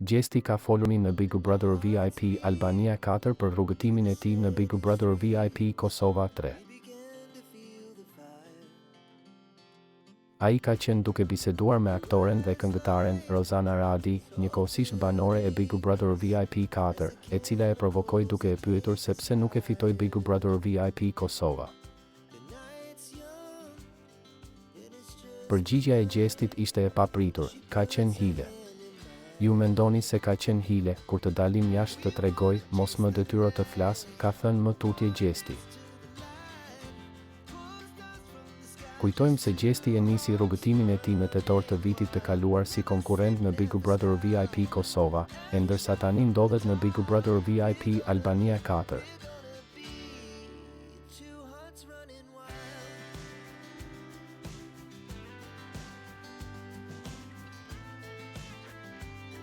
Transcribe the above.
Gjesti ka folur në Big Brother VIP Albania 4 për rrugëtimin e tij në Big Brother VIP Kosova 3. Ai ka qenë duke biseduar me aktoren dhe këngëtaren Rozana Radi, njëkohësisht banore e Big Brother VIP 4, e cila e provokoi duke e pyetur se pse nuk e fitoi Big Brother VIP Kosova. Përgjigjja e Gjestit ishte e papritur: ka qenë hile. Ju mendoni se ka qenë hile? Kur të dalim jashtë të tregoj, mos më detyro të flas, ka thënë më tutje Gjesti. Kujtojmë se Gjesti e nisi rrugëtimin e tij në tetor të vitit të kaluar si konkurrent në Big Brother VIP Kosova, e ndërsa tani ndodhet në Big Brother VIP Albania 4.